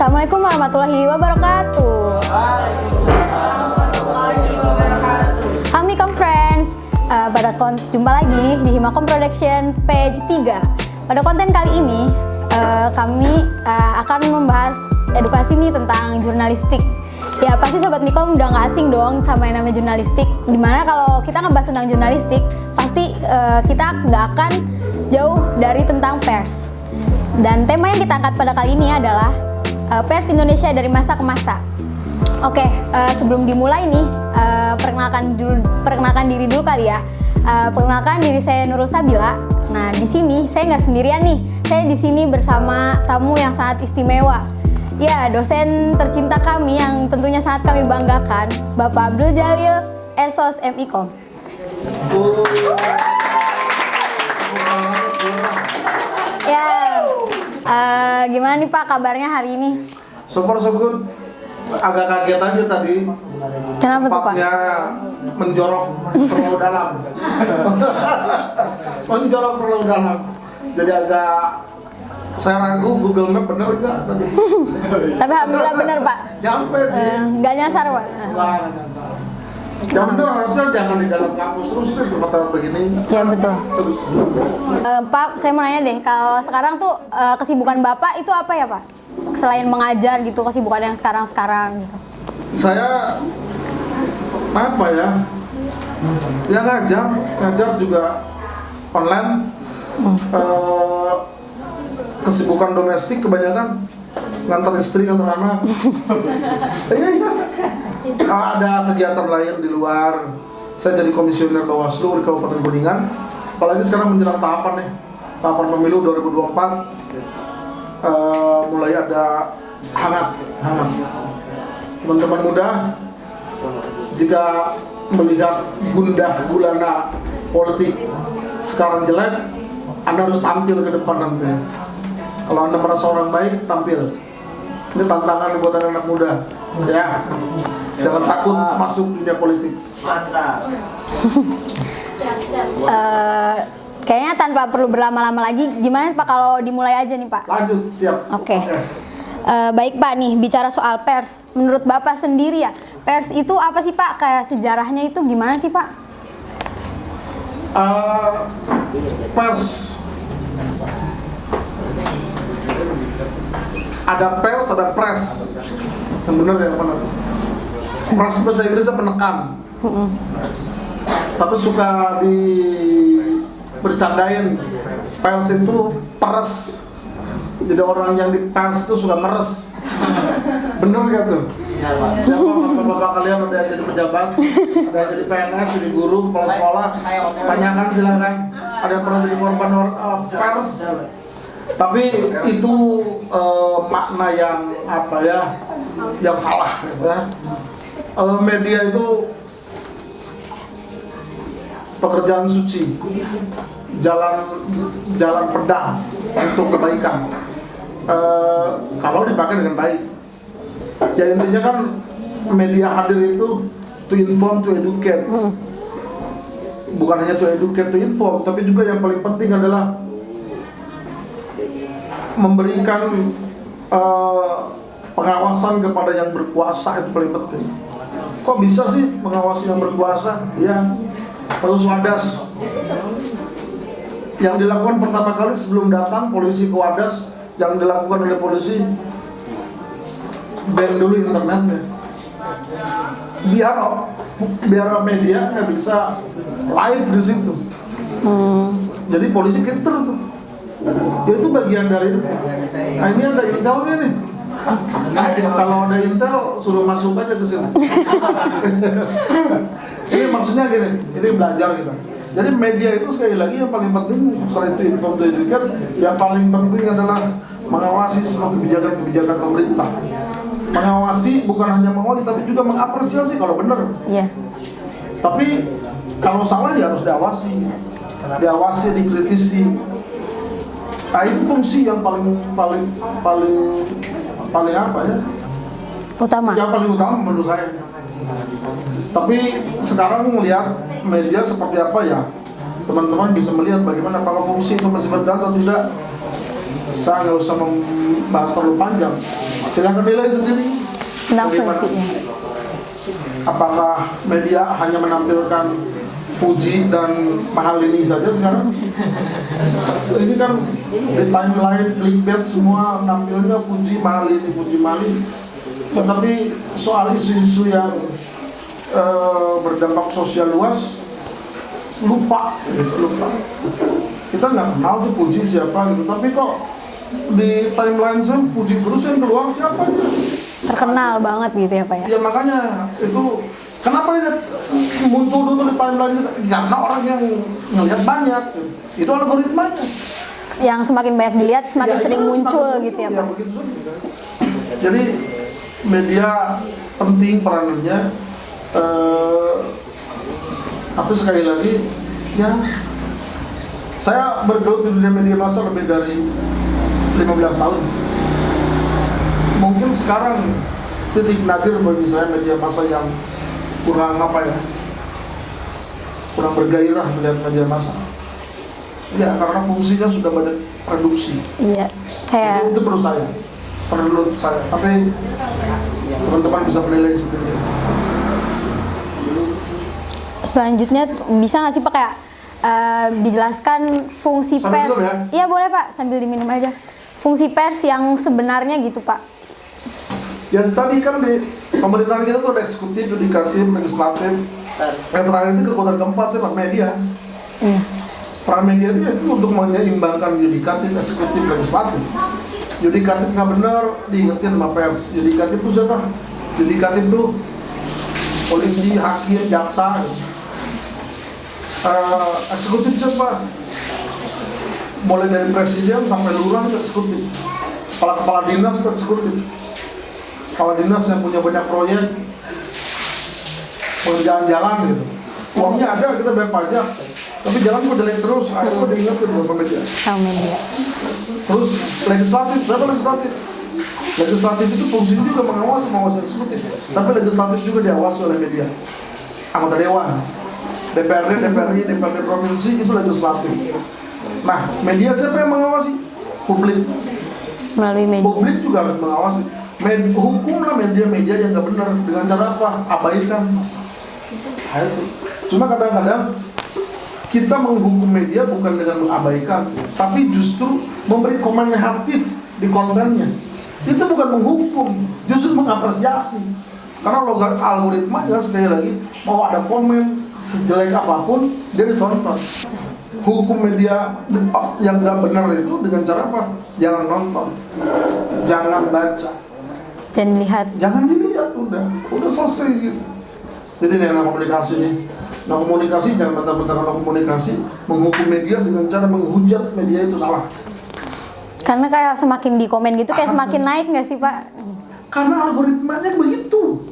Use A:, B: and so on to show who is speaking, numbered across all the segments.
A: Assalamualaikum warahmatullahi wabarakatuh. Hamikom friends, jumpa lagi di Himakom Production page 3. Pada konten kali ini kami akan membahas edukasi nih tentang jurnalistik. Ya pasti Sobat Mikom udah gak asing dong sama yang namanya jurnalistik. Dimana kalau kita ngebahas tentang jurnalistik, pasti kita nggak akan jauh dari tentang pers. Dan tema yang kita angkat pada kali ini adalah pers Indonesia dari masa ke masa. Oke, sebelum dimulai nih, perkenalkan diri dulu kali ya. Perkenalkan diri saya Nurul Sabila. Nah, di sini saya nggak sendirian nih. Saya di sini bersama tamu yang sangat istimewa. Ya, dosen tercinta kami yang tentunya sangat kami banggakan, Bapak Abdul Jalil, Esos MIKOM. Ya, gimana nih Pak kabarnya hari ini?
B: So far so good. Agak kaget aja tadi.
A: Kenapa tuh Pak?
B: Tempatnya menjorok terlalu dalam. Menjorok terlalu dalam. Jadi agak saya ragu Google Map bener nggak tadi.
A: Tapi alhamdulillah bener Pak.
B: Nyampe sih.
A: Nggak nyasar Pak.
B: Nggak nyasar. Ya bener, harusnya jangan di dalam kampus terus deh tempat-tempat begini.
A: Ya betul. Pak, saya mau nanya deh, kalau sekarang tuh kesibukan Bapak itu apa ya Pak? Selain mengajar gitu, kesibukan yang sekarang gitu.
B: Apa ya? Ya ngajar juga online. Kesibukan domestik kebanyakan ngantar istri, ngantar anak. Iya. Ada kegiatan lain di luar. Saya jadi komisioner Bawaslu di Kabupaten Kuningan. Apalagi sekarang menjelang tahapan pemilu 2024. Mulai ada hangat. Teman-teman muda, jika melihat gundah gulana politik sekarang jelek, Anda harus tampil ke depan nanti. Kalau Anda merasa orang baik, tampil. Ini tantangan buat anak muda. Ya, jangan takut masuk dunia politik. Mantap.
A: Kayaknya tanpa perlu berlama-lama lagi, gimana Pak kalau dimulai aja nih Pak?
B: Lanjut, siap.
A: Oke. Baik Pak, nih bicara soal pers. Menurut Bapak sendiri ya, pers itu apa sih Pak? Kayak sejarahnya itu gimana sih Pak?
B: Pers. Ada pers, ada press. Yang benar ya, mana? Press bahasa Inggrisnya menekan. Tapi suka bercandain. Pers itu peres. Jadi orang yang di pers itu suka meres. Bener gak tuh? Siapa bapak-bapak kalian ada yang jadi pejabat, ada yang jadi PNS, jadi guru, kepala sekolah, tanyakan silahkan. Ada yang pernah jadi korban pers. Tapi itu makna yang yang salah gitu ya. Media itu pekerjaan suci, jalan pedang untuk kebaikan. Kalau dipakai dengan baik. Ya intinya kan media hadir itu to inform, to educate. Bukan hanya to educate, to inform, tapi juga yang paling penting adalah memberikan pengawasan kepada yang berkuasa. Itu paling penting. Kok bisa sih mengawasi yang berkuasa? Ya, harus wadas. Yang dilakukan pertama kali sebelum datang polisi ke wadas, yang dilakukan oleh polisi, ban dulu internetnya. Biar media nggak bisa live di situ. Jadi polisi pinter tuh. Ya itu bagian dari itu. Nah ini ada intelnya nih. Kalau ada intel suruh masuk aja ke sini. Ini maksudnya gini, ini belajar kita. Jadi media itu sekali lagi yang paling penting selain itu inform to educate, yang paling penting adalah mengawasi semua kebijakan pemerintah. Mengawasi bukan hanya mengawasi tapi juga mengapresiasi kalau benar.
A: Iya.
B: Tapi kalau salah ya harus diawasi, dikritisi. Nah itu fungsi yang paling apa ya?
A: Utama.
B: Yang paling utama menurut saya. Tapi sekarang melihat media seperti apa ya, teman-teman bisa melihat bagaimana apakah fungsi itu masih berjalan atau tidak. Saya nggak usah membahas terlalu panjang. Silahkan nilai sendiri.
A: Tentang
B: Bagaimana?
A: fungsinya.
B: Apakah media hanya menampilkan Fuji dan mahal ini saja sekarang? Ini kan di timeline clickbait semua nampilnya Fuji mahal ini, Fuji mahal ini. Tetapi soal isu-isu yang berdampak sosial luas lupa, gitu, lupa. Kita nggak kenal tuh Fuji siapa gitu, tapi kok di timeline saya Fuji terus yang keluar siapa?
A: Terkenal banget gitu ya Pak ya.
B: Ya makanya itu kenapa ini muncul dulu di timeline kita? Karena orang yang ngelihat banyak, itu algoritmanya.
A: Yang semakin banyak dilihat semakin sering
B: itu
A: muncul
B: semakin
A: gitu ya
B: muncul,
A: Pak.
B: begitu saja. Jadi media penting peranannya, tapi sekali lagi ya saya bergelut di dunia media massa lebih dari 15 tahun. Mungkin sekarang titik nadir bagi saya media massa yang kurang kurang bergairah melihat media massa. Ya karena fungsinya sudah banyak produksi.
A: Iya. Kayak
B: Itu menurut saya. Tapi teman-teman bisa menilai sendiri.
A: selanjutnya bisa nggak sih Pak kayak dijelaskan fungsi
B: Sambil
A: pers?
B: minum ya?
A: Iya boleh Pak, sambil diminum aja. Fungsi pers yang sebenarnya gitu Pak.
B: Ya tadi kan di pemerintahan kita tuh ada eksekutif, yudikatif, legislatif. Yang terakhir itu kekuatan keempat sih Pak, media.
A: Iya.
B: Peran media itu untuk menyeimbangkan yudikatif, eksekutif, legislatif. Yudikatif nggak benar, diingetin sama pers. Yudikatif itu siapa? Yudikatif itu polisi, hakim, jaksa. Eksekutif siapa? Mulai dari presiden sampai lurah itu eksekutif. Kepala dinas itu eksekutif. Kepala dinas yang punya banyak proyek, pengerjaan jalan gitu. Uangnya ada, kita bayar pajak. Tapi jalan kok jelek terus, akhirnya diingetin sama media.
A: Sama media.
B: Terus legislatif, berapa legislatif? Legislatif itu fungsinya juga mengawasi eksekutif. Tapi legislatif juga diawasi oleh media. Anggota dewan, DPRD, DPRD provinsi itu legislatif. Nah, media siapa yang mengawasi? Publik.
A: Melalui media.
B: Publik juga harus mengawasi. Hukumlah media-media yang nggak benar dengan cara apa? Abaikan. Cuma kadang-kadang kita menghukum media bukan dengan mengabaikan, tapi justru memberi komen negatif di kontennya. Itu bukan menghukum, justru mengapresiasi. Karena algoritmanya sekali lagi mau ada komen sejelek apapun dia ditonton. Hukum media yang nggak benar itu dengan cara apa? Jangan nonton, jangan baca,
A: Jangan
B: dilihat, udah selesai gitu. Jadi dengan komunikasi nih. Nah komunikasi jangan mentang-mentang komunikasi menghukum media dengan cara menghujat media itu salah.
A: Karena kayak semakin di komen gitu kayak semakin naik nggak sih Pak?
B: Karena algoritmanya begitu.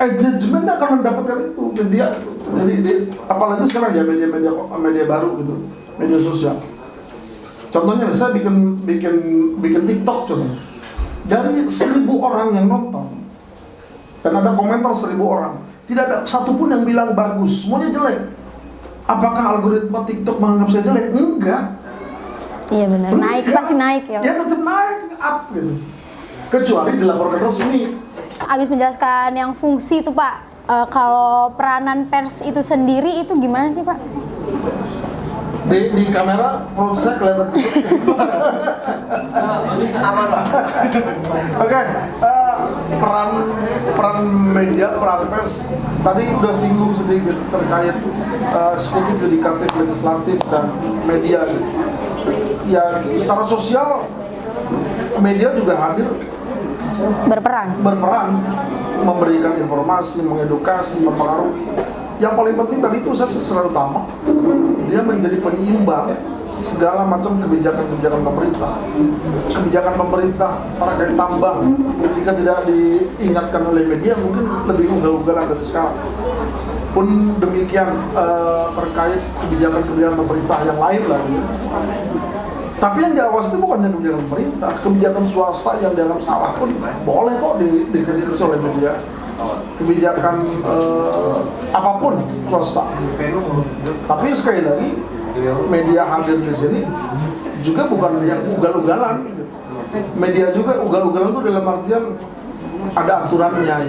B: Engagement akan mendapatkan itu media. Jadi apalagi sekarang ya media baru gitu, media sosial. Contohnya saya bikin TikTok contohnya. Dari 1.000 orang yang nonton dan ada komentar 1.000 orang, tidak ada satupun yang bilang bagus, semuanya jelek. Apakah algoritma TikTok menganggap saya jelek? Enggak.
A: Iya benar. Naik pasti naik ya.
B: Ya tetap naik, up gitu. Kecuali dilaporkan resmi.
A: Abis menjelaskan yang fungsi itu Pak, kalau peranan pers itu sendiri itu gimana sih Pak?
B: Di kamera perut saya kelihatan Oke, peran media, peran pers tadi udah singgung sedikit terkait eksekutif, yudikatif, legislatif dan media. Ya secara sosial media juga hadir berperan memberikan informasi, mengedukasi, mempengaruhi. Yang paling penting tadi itu saya secara utama dia menjadi penyeimbang segala macam kebijakan pemerintah. Kebijakan pemerintah terkait tambang jika tidak diingatkan oleh media mungkin lebih ugal-ugalan dari sekarang. Pun demikian terkait kebijakan pemerintah yang lain lah. Tapi yang diawasi itu bukan kebijakan pemerintah, kebijakan swasta yang dianggap salah pun boleh kok dikritisi oleh media. Kebijakan apapun swasta. Tapi sekali lagi media hadir di sini juga bukan yang ugal-ugalan. media juga ugal-ugalan tuh dalam artian ada aturannya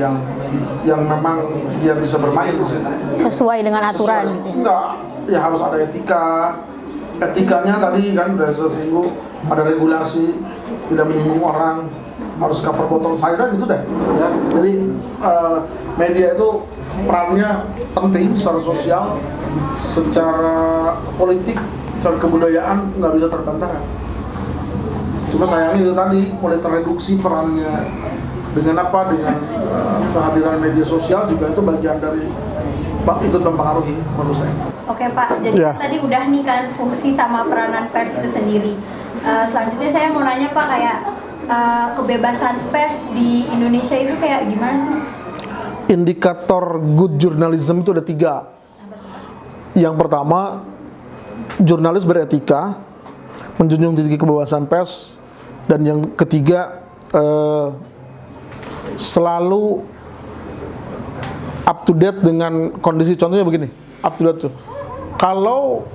B: yang memang dia bisa bermain di situ.
A: Sesuai dengan aturan gitu.
B: Enggak, ya harus ada etikanya tadi kan udah sesinggung, ada regulasi, tidak menyinggung orang, harus cover botol sayuran gitu deh ya. Jadi media itu perannya penting secara sosial, secara politik, secara kebudayaan nggak bisa terbantahkan. Cuma sayangnya itu tadi mulai tereduksi perannya dengan kehadiran media sosial juga itu bagian dari ikut mempengaruhi menurut saya.
A: Oke Pak, jadi tadi udah nih kan fungsi sama peranan pers itu sendiri. Selanjutnya saya mau nanya Pak, kayak kebebasan pers di Indonesia itu kayak gimana sih?
B: Indikator good journalism itu ada 3. Yang pertama, jurnalis beretika, menjunjung tinggi kebebasan pers, dan yang ketiga selalu up to date dengan kondisi. Contohnya begini, up to date tuh. Kalau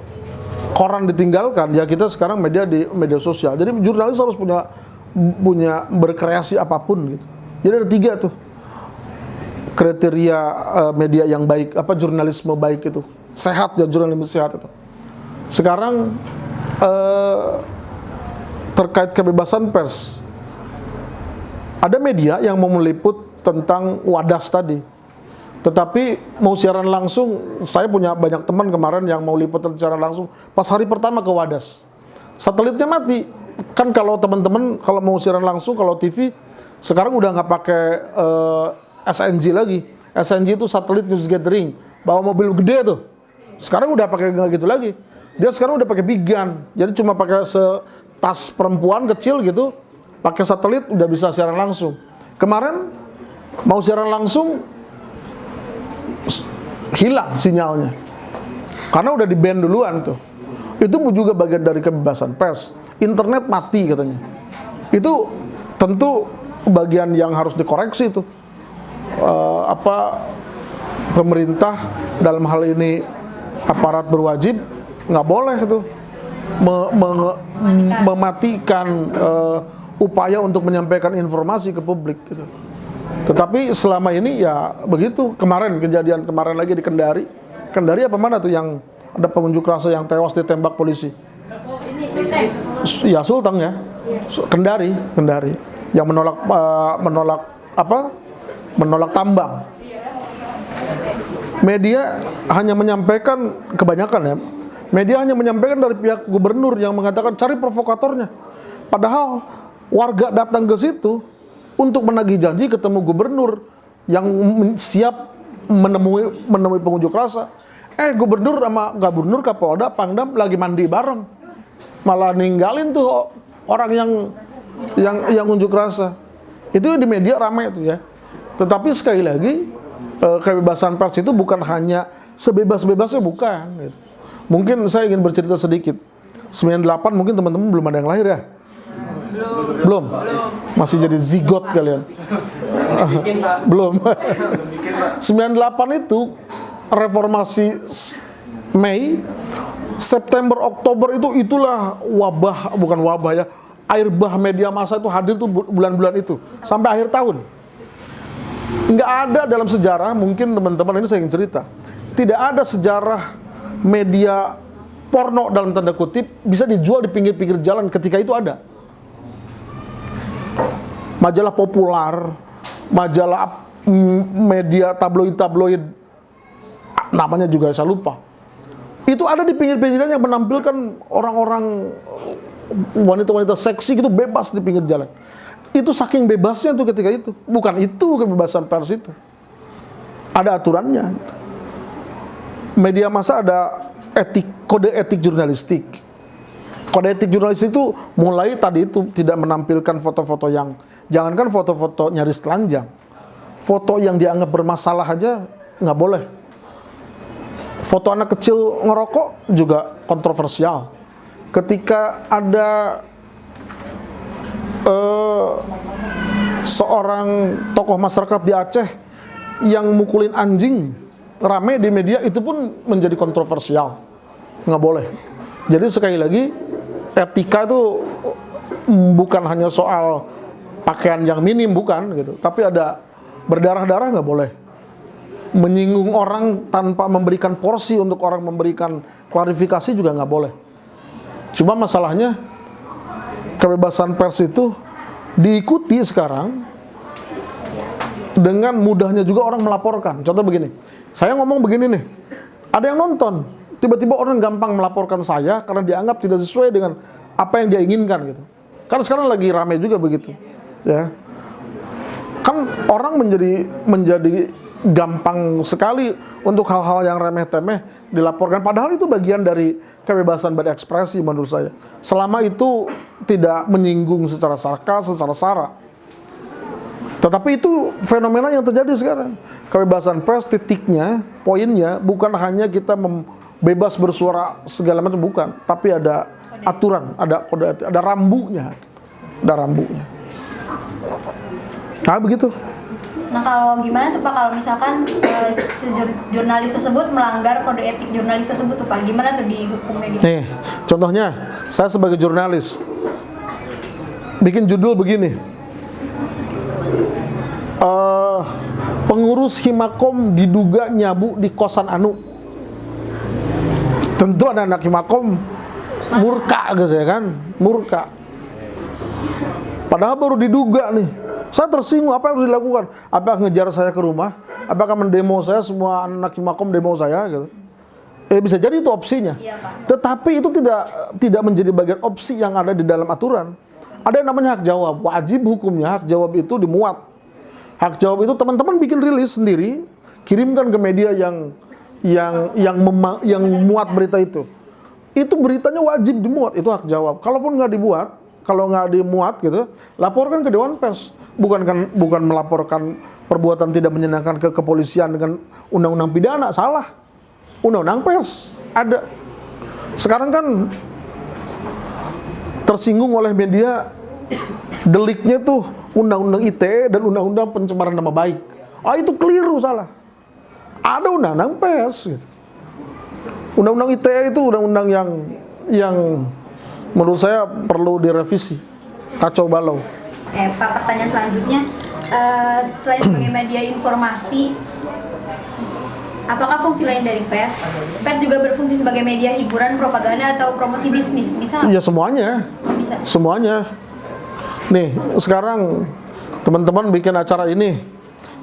B: koran ditinggalkan, ya kita sekarang media di media sosial. Jadi jurnalis harus punya berkreasi apapun gitu. Jadi ada 3 tuh kriteria media yang baik, jurnalisme baik itu. Sehat ya, jurnalisme sehat itu. Sekarang terkait kebebasan pers, ada media yang mau meliput tentang Wadas tadi, tetapi mau siaran langsung. Saya punya banyak teman kemarin yang mau liputan secara langsung, pas hari pertama ke Wadas, satelitnya mati. Kan kalau teman-teman kalau mau siaran langsung, kalau TV sekarang udah nggak pakai SNG lagi. SNG itu satelit news gathering, bawa mobil gede tuh. Sekarang udah pakai nggak gitu lagi. Dia sekarang udah pakai big gun, jadi cuma pakai tas perempuan kecil gitu, pakai satelit udah bisa siaran langsung. Kemarin mau siaran langsung hilang sinyalnya karena udah di ban duluan tuh. Itu juga bagian dari kebebasan pers. Internet mati katanya. Itu tentu bagian yang harus dikoreksi tuh. Pemerintah dalam hal ini aparat berwajib nggak boleh tuh mematikan upaya untuk menyampaikan informasi ke publik gitu. Tetapi selama ini ya begitu. Kejadian kemarin lagi di Kendari apa mana tuh yang ada pengunjuk rasa yang tewas ditembak polisi? Ya Sulteng ya, Kendari yang menolak tambang. Media hanya menyampaikan, kebanyakan ya, media hanya menyampaikan dari pihak gubernur yang mengatakan cari provokatornya. Padahal warga datang ke situ untuk menagih janji ketemu gubernur yang siap menemui pengunjuk rasa. Gubernur sama gubernur, Kapolda, Pangdam lagi mandi bareng, malah ninggalin tuh orang yang unjuk rasa. Itu di media ramai itu ya. Tetapi sekali lagi kebebasan pers itu bukan hanya sebebas-bebasnya, bukan gitu. Mungkin saya ingin bercerita sedikit. 98 mungkin teman-teman belum ada yang lahir ya? Belum. Masih jadi zigot kalian. Belum. 98 itu reformasi Mei, September, Oktober itulah wabah, bukan wabah ya, air bah media massa itu hadir tuh bulan-bulan itu sampai akhir tahun. Nggak ada dalam sejarah, mungkin teman-teman ini saya ingin cerita, tidak ada sejarah media porno dalam tanda kutip bisa dijual di pinggir-pinggir jalan ketika itu ada. Majalah populer, majalah media tabloid, namanya juga saya lupa. Itu ada di pinggir-pinggir jalan yang menampilkan orang-orang wanita-wanita seksi gitu bebas di pinggir jalan. Itu saking bebasnya tuh ketika itu. Bukan itu kebebasan pers itu. Ada aturannya. Media massa ada kode etik jurnalistik. Kode etik jurnalistik itu mulai tadi itu tidak menampilkan foto-foto yang, jangankan foto-foto nyaris telanjang, foto yang dianggap bermasalah aja nggak boleh. Foto anak kecil ngerokok juga kontroversial. Ketika ada seorang tokoh masyarakat di Aceh yang mukulin anjing, rame di media, itu pun menjadi kontroversial. Nggak boleh. Jadi sekali lagi, etika itu bukan hanya soal pakaian yang minim, bukan gitu, tapi ada berdarah-darah nggak boleh, menyinggung orang tanpa memberikan porsi untuk orang memberikan klarifikasi juga nggak boleh. Cuma masalahnya kebebasan pers itu diikuti sekarang dengan mudahnya juga orang melaporkan. Contoh begini, saya ngomong begini nih, ada yang nonton, tiba-tiba orang gampang melaporkan saya karena dianggap tidak sesuai dengan apa yang dia inginkan gitu. Karena sekarang lagi ramai juga begitu, ya. Kan orang menjadi gampang sekali untuk hal-hal yang remeh-temeh dilaporkan. Padahal itu bagian dari kebebasan berekspresi menurut saya. Selama itu tidak menyinggung secara sarkas, secara sara. Tetapi itu fenomena yang terjadi sekarang. Kebebasan pers titiknya, poinnya bukan hanya kita bebas bersuara segala macam, bukan, tapi ada aturan, ada kode etik, ada rambunya. Ada rambunya. Nah, begitu.
A: Nah, kalau gimana tuh Pak kalau misalkan jurnalis tersebut melanggar kode etik jurnalis tersebut tuh Pak, gimana tuh dihukumnya gitu?
B: Nih, contohnya saya sebagai jurnalis bikin judul begini, pengurus Himakom diduga nyabu di kosan Anu. Tentu anak-anak Himakom murka gitu ya kan, murka. Padahal baru diduga nih. Saya tersinggung, apa yang harus dilakukan? Apakah ngejar saya ke rumah? Apakah mendemo saya, semua anak Himakom demo saya gitu? Bisa jadi itu opsinya.
A: Iya, Pak.
B: Tetapi itu tidak menjadi bagian opsi yang ada di dalam aturan. Ada yang namanya hak jawab. Wajib hukumnya hak jawab itu dimuat. Hak jawab itu teman-teman bikin rilis sendiri, kirimkan ke media yang muat berita itu. Itu beritanya wajib dimuat, itu hak jawab. Kalaupun nggak dibuat, kalau nggak dimuat gitu, laporkan ke Dewan Pers. Bukan melaporkan perbuatan tidak menyenangkan ke kepolisian dengan undang-undang pidana, salah. Undang-undang pers ada. Sekarang kan tersinggung oleh media deliknya tuh undang-undang ITE dan undang-undang pencemaran nama baik. Itu keliru, salah. Ada undang-undang pers gitu. Undang-undang ITE itu undang-undang yang menurut saya perlu direvisi. Kacau balau.
A: Pak, pertanyaan selanjutnya, selain sebagai media informasi, apakah fungsi lain dari pers? Pers juga berfungsi sebagai media hiburan, propaganda, atau promosi bisnis, bisa nggak?
B: Iya, semuanya.
A: Bisa.
B: Semuanya. Nih, sekarang teman-teman bikin acara ini.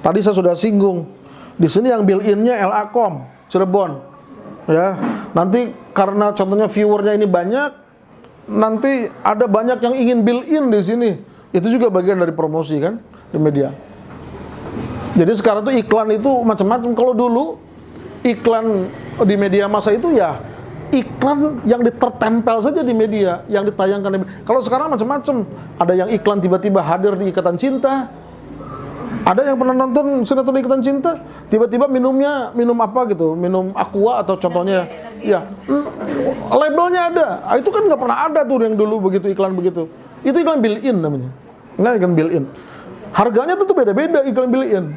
B: Tadi saya sudah singgung. Di sini yang built-in-nya LA.com, Cirebon. Ya, nanti karena contohnya viewernya ini banyak, nanti ada banyak yang ingin built-in di sini. Itu juga bagian dari promosi kan di media. Jadi sekarang tuh iklan itu macam-macam. Kalau dulu iklan di media massa itu ya iklan yang tertempel saja di media, yang ditayangkan di media. Kalau sekarang macam-macam. Ada yang iklan tiba-tiba hadir di Ikatan Cinta. Ada yang pernah nonton sinetron Ikatan Cinta, tiba-tiba minumnya minum apa gitu, minum Aqua atau contohnya, ya labelnya ada. Itu kan nggak pernah ada tuh yang dulu begitu, iklan begitu. Itu iklan built-in namanya. Enggak, iklan built-in. Harganya tuh beda-beda iklan built-in.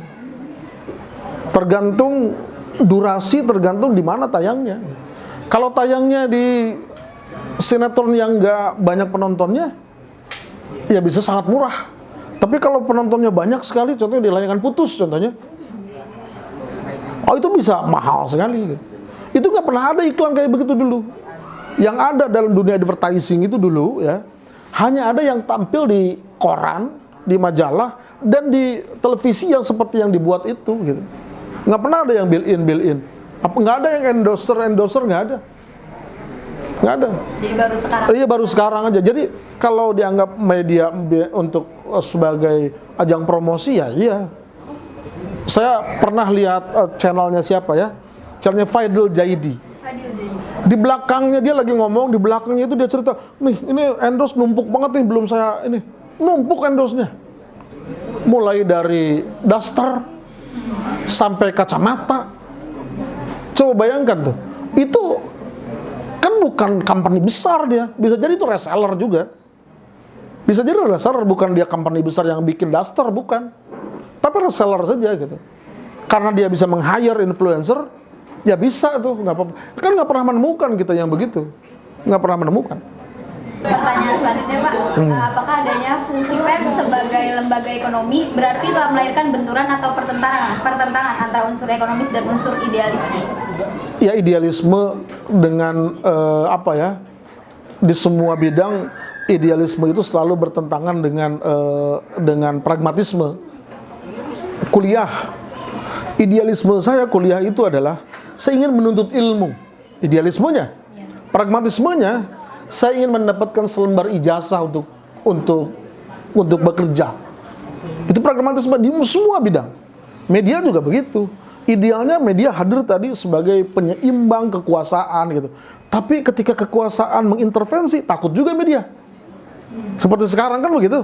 B: Tergantung durasi, tergantung di mana tayangnya. Kalau tayangnya di sinetron yang nggak banyak penontonnya, ya bisa sangat murah. Tapi kalau penontonnya banyak sekali, contohnya di Layangan Putus contohnya, itu bisa mahal sekali. Gitu. Itu nggak pernah ada iklan kayak begitu dulu. Yang ada dalam dunia advertising itu dulu ya, hanya ada yang tampil di koran, di majalah, dan di televisi yang seperti yang dibuat itu gitu. Nggak pernah ada yang built-in. Nggak ada yang endorser nggak ada. Nggak ada.
A: Jadi baru sekarang.
B: Iya, baru sekarang aja. Jadi kalau dianggap media untuk sebagai ajang promosi ya iya. Saya pernah lihat channelnya siapa ya? Channelnya Faidil Jaidi. Di belakangnya dia lagi ngomong, di belakangnya itu dia cerita, nih ini endorse numpuk banget nih, belum saya ini. Numpuk endorse-nya. Mulai dari daster sampai kacamata. Coba bayangkan tuh. Itu kan bukan company besar dia. Bisa jadi itu reseller juga. Bisa jadi reseller, bukan dia company besar yang bikin daster, bukan. Tapi reseller saja gitu. Karena dia bisa meng-hire influencer, ya bisa tuh, nggak apa-apa. Kan nggak pernah menemukan kita yang begitu. Nggak pernah menemukan.
A: Pertanyaan selanjutnya Pak, apakah adanya fungsi pers sebagai lembaga ekonomi berarti telah melahirkan benturan atau pertentangan antara unsur ekonomis dan unsur idealisme?
B: Ya, idealisme dengan apa ya, di semua bidang idealisme itu selalu bertentangan dengan pragmatisme. Kuliah, idealisme saya kuliah itu adalah saya ingin menuntut ilmu, idealismenya. Pragmatismenya, saya ingin mendapatkan selembar ijazah untuk bekerja. Itu pragmatisme di semua bidang. Media juga begitu. Idealnya media hadir tadi sebagai penyeimbang kekuasaan gitu. Tapi ketika kekuasaan mengintervensi, takut juga media. Seperti sekarang kan begitu.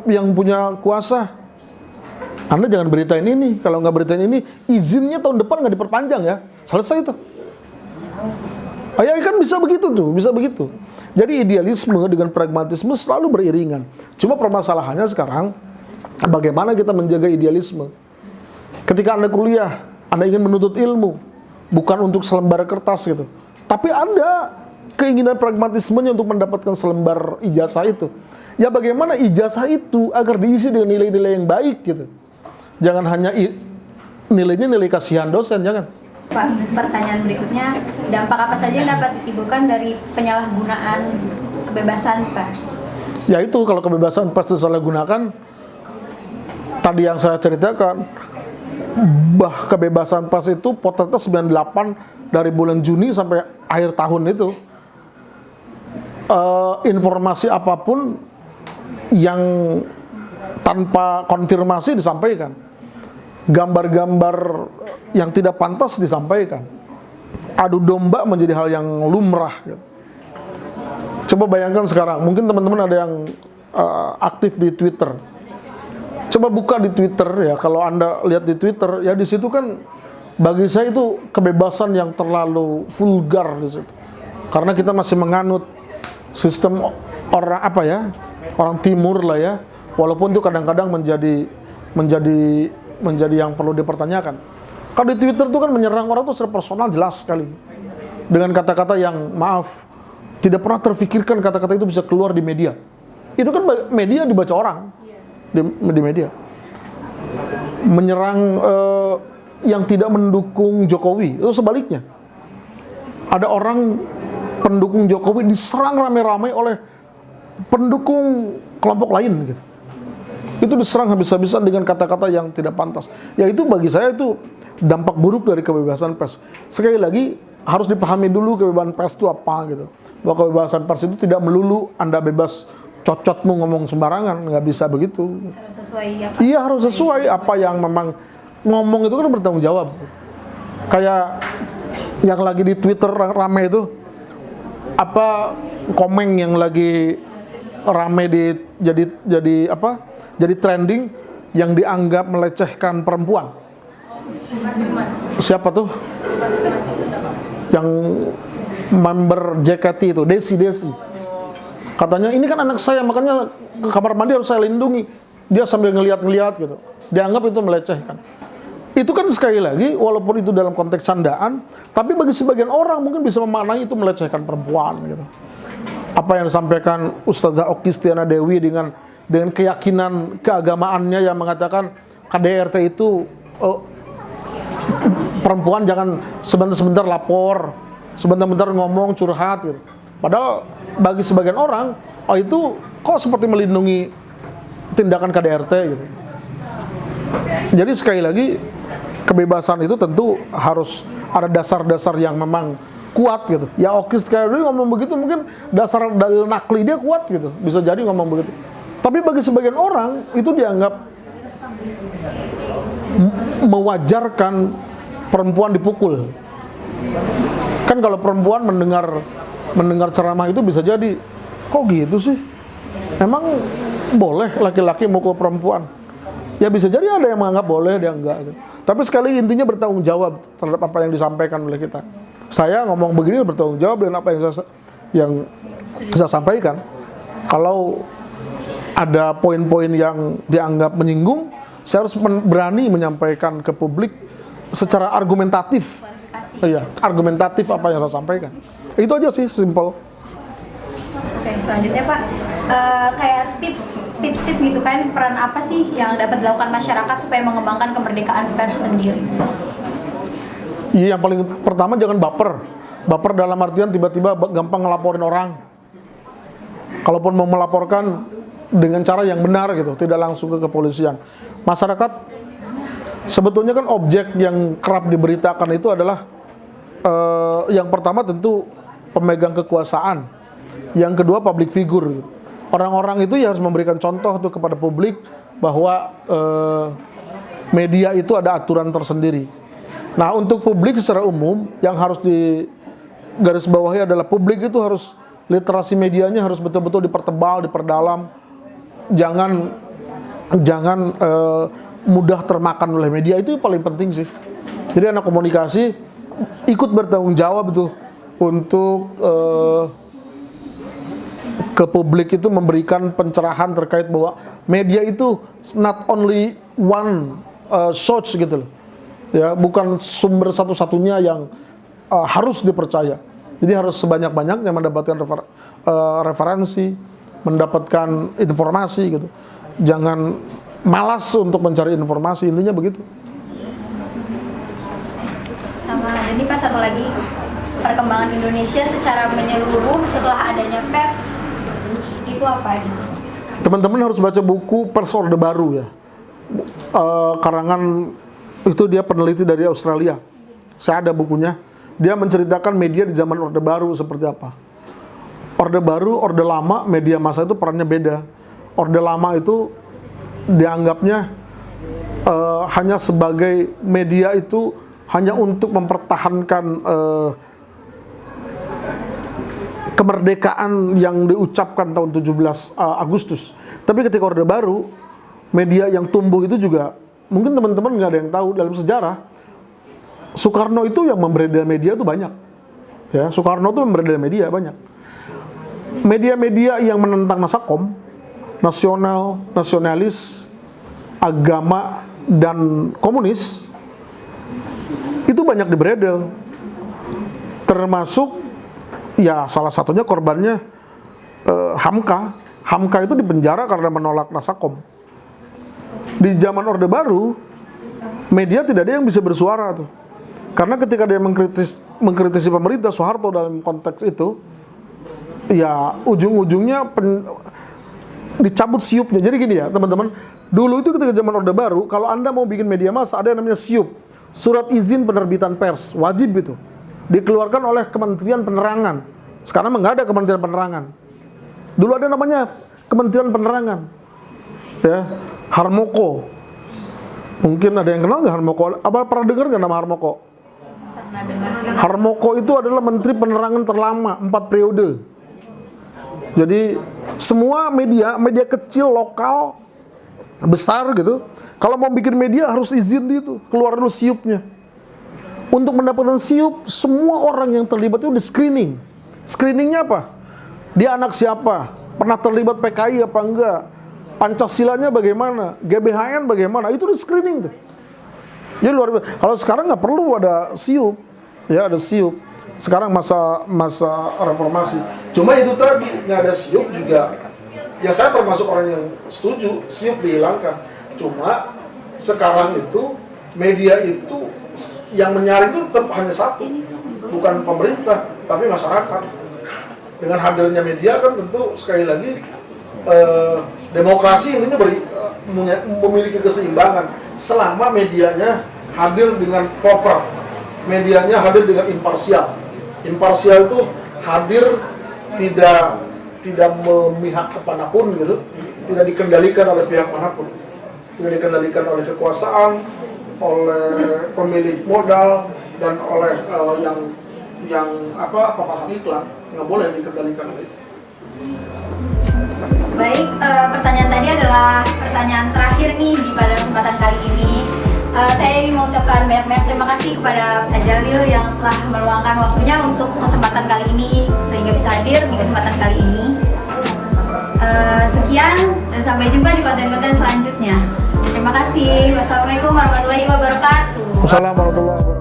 B: Yang punya kuasa, Anda jangan beritain ini. Kalau nggak beritain ini, izinnya tahun depan nggak diperpanjang ya. Selesai itu. Ya kan bisa begitu tuh, bisa begitu. Jadi idealisme dengan pragmatisme selalu beriringan. Cuma permasalahannya sekarang, bagaimana kita menjaga idealisme. Ketika Anda kuliah, Anda ingin menuntut ilmu, bukan untuk selembar kertas gitu. Tapi ada keinginan pragmatismenya untuk mendapatkan selembar ijazah itu. Ya bagaimana ijazah itu agar diisi dengan nilai-nilai yang baik gitu. Jangan hanya nilainya nilai kasihan dosen, jangan.
A: Pak, pertanyaan berikutnya, dampak apa saja yang dapat ditimbulkan dari penyalahgunaan kebebasan pers?
B: Ya itu, kalau kebebasan pers disalahgunakan, tadi yang saya ceritakan, kebebasan pers itu potretnya 98 dari bulan Juni sampai akhir tahun itu. Informasi apapun yang tanpa konfirmasi disampaikan. Gambar-gambar yang tidak pantas disampaikan. Adu domba menjadi hal yang lumrah gitu. Coba bayangkan sekarang, mungkin teman-teman ada yang aktif di Twitter. Coba buka di Twitter ya, kalau Anda lihat di Twitter ya, di situ kan bagi saya itu kebebasan yang terlalu vulgar di situ. Karena kita masih menganut sistem orang apa ya? Orang timur lah ya. Walaupun itu kadang-kadang menjadi yang perlu dipertanyakan. Kalau di Twitter itu kan menyerang orang itu secara personal jelas sekali. Dengan kata-kata yang maaf, tidak pernah terfikirkan kata-kata itu bisa keluar di media. Itu kan media dibaca orang. Di media. Menyerang yang tidak mendukung Jokowi, itu sebaliknya. Ada orang pendukung Jokowi diserang rame-rame oleh pendukung kelompok lain gitu. Itu diserang habis-habisan dengan kata-kata yang tidak pantas. Ya itu bagi saya itu dampak buruk dari kebebasan pers. Sekali lagi harus dipahami dulu kebebasan pers itu apa gitu. Bahwa kebebasan pers itu tidak melulu Anda bebas cocotmu ngomong sembarangan, nggak bisa begitu.
A: Harus sesuai apa?
B: Iya, harus sesuai apa yang memang ngomong itu kan bertanggung jawab. Kayak yang lagi di Twitter rame itu, apa komen yang lagi rame jadi trending yang dianggap melecehkan perempuan. Siapa tuh? Yang member JKT itu, Desi. Katanya ini kan anak saya, makanya ke kamar mandi harus saya lindungi. Dia sambil ngeliat-ngeliat gitu. Dianggap itu melecehkan. Itu kan sekali lagi, walaupun itu dalam konteks candaan, tapi bagi sebagian orang mungkin bisa memaknai itu melecehkan perempuan gitu. Apa yang disampaikan Ustazah Oki Stiana Dewi dengan keyakinan keagamaannya yang mengatakan KDRT itu perempuan jangan sebentar-sebentar lapor, sebentar-bentar ngomong curhat gitu. Padahal bagi sebagian orang, itu kok seperti melindungi tindakan KDRT gitu. Jadi sekali lagi, kebebasan itu tentu harus ada dasar-dasar yang memang kuat gitu. Ya Oki sekali lagi ngomong begitu, mungkin dasar dalil nakli dia kuat gitu. Bisa jadi ngomong begitu. Tapi bagi sebagian orang, itu dianggap mewajarkan perempuan dipukul. Kan kalau perempuan mendengar ceramah itu bisa jadi, kok gitu sih? Emang boleh laki-laki mukul perempuan? Ya bisa jadi ada yang menganggap boleh, ada yang enggak gitu. Tapi sekali intinya bertanggung jawab terhadap apa yang disampaikan oleh kita. Saya ngomong begini bertanggung jawab dengan apa yang saya sampaikan. Kalau ada poin-poin yang dianggap menyinggung, saya harus berani menyampaikan ke publik secara argumentatif
A: komunikasi.
B: Iya, argumentatif apa yang saya sampaikan. Itu aja sih, simple.
A: Oke, selanjutnya Pak, kayak tips gitu kan, peran apa sih yang dapat dilakukan masyarakat supaya mengembangkan kemerdekaan pers sendiri?
B: Iya, yang paling pertama jangan baper. Baper dalam artian tiba-tiba gampang ngelaporin orang. Kalaupun mau melaporkan dengan cara yang benar gitu, tidak langsung ke kepolisian. Masyarakat sebetulnya kan objek yang kerap diberitakan itu adalah yang pertama tentu pemegang kekuasaan, yang kedua public figure. Orang-orang itu ya harus memberikan contoh tuh kepada publik bahwa media itu ada aturan tersendiri. Nah, untuk publik secara umum yang harus digarisbawahi adalah publik itu harus literasi medianya harus betul-betul dipertebal, diperdalam. Jangan mudah termakan oleh media, itu paling penting sih. Jadi anak komunikasi ikut bertanggung jawab itu untuk ke publik itu memberikan pencerahan terkait bahwa media itu not only one source gitu loh. Ya, bukan sumber satu-satunya yang harus dipercaya. Jadi harus sebanyak-banyaknya mendapatkan referensi, mendapatkan informasi gitu. Jangan malas untuk mencari informasi, intinya begitu.
A: Sama, dan ini Pak, satu lagi, perkembangan Indonesia secara menyeluruh setelah adanya pers itu apa gitu?
B: Teman-teman harus baca buku Pers Orde Baru ya. Karangan itu dia peneliti dari Australia. Saya ada bukunya. Dia menceritakan media di zaman Orde Baru seperti apa. Orde Baru, Orde Lama, media massa itu perannya beda. Orde Lama itu dianggapnya hanya sebagai media itu hanya untuk mempertahankan kemerdekaan yang diucapkan tahun 17 Agustus. Tapi ketika Orde Baru, media yang tumbuh itu juga, mungkin teman-teman nggak ada yang tahu, dalam sejarah Soekarno itu yang memberedar media itu banyak. Ya, Soekarno itu memberedar media banyak. Media-media yang menentang Nasakom, nasional, nasionalis, agama, dan komunis, itu banyak diberedel. Termasuk, ya salah satunya korbannya Hamka. Hamka itu dipenjara karena menolak Nasakom. Di zaman Orde Baru, media tidak ada yang bisa bersuara tuh. Karena ketika dia mengkritisi pemerintah, Soeharto dalam konteks itu, ya ujung-ujungnya dicabut siupnya. Jadi gini ya teman-teman, dulu itu ketika zaman Orde Baru, kalau Anda mau bikin media massa, ada yang namanya siup, surat izin penerbitan pers, wajib itu. Dikeluarkan oleh Kementerian Penerangan. Sekarang nggak ada Kementerian Penerangan. Dulu ada namanya Kementerian Penerangan. Ya, Harmoko. Mungkin ada yang kenal nggak Harmoko? Apa pernah dengar nggak nama Harmoko?
A: Pernah dengar sih.
B: Harmoko itu adalah Menteri Penerangan terlama 4 periode. Jadi semua media kecil, lokal, besar gitu, kalau mau bikin media harus izin itu, keluar dulu siupnya. Untuk mendapatkan siup, semua orang yang terlibat itu di screening. Screeningnya apa? Dia anak siapa? Pernah terlibat PKI apa enggak? Pancasilanya bagaimana? GBHN bagaimana? Itu di screening tuh. Jadi luar biasa. Kalau sekarang nggak perlu ada siup, ya ada siup. Sekarang masa reformasi. Cuma itu tadi nggak ada siup juga. Ya saya termasuk orang yang setuju siup dihilangkan. Cuma sekarang itu media itu yang menyaring itu tetap hanya satu, bukan pemerintah, tapi masyarakat. Dengan hadirnya media kan tentu sekali lagi demokrasi intinya memiliki keseimbangan selama medianya hadir dengan proper, medianya hadir dengan imparsial. Imparsial itu hadir tidak memihak kemanapun gitu, tidak dikendalikan oleh pihak manapun, tidak dikendalikan oleh kekuasaan, oleh pemilik modal, dan oleh yang pasang iklan, nggak boleh dikendalikan oleh itu.
A: Baik, pertanyaan tadi adalah pertanyaan terakhir nih pada kesempatan kali ini. Saya ingin mengucapkan banyak-banyak terima kasih kepada Pak Jalil yang telah meluangkan waktunya untuk kesempatan kali ini sehingga bisa hadir di kesempatan kali ini. Sekian dan sampai jumpa di konten-konten selanjutnya. Terima kasih. Wassalamualaikum warahmatullahi wabarakatuh.
B: Wassalamualaikum warahmatullahi wabarakatuh.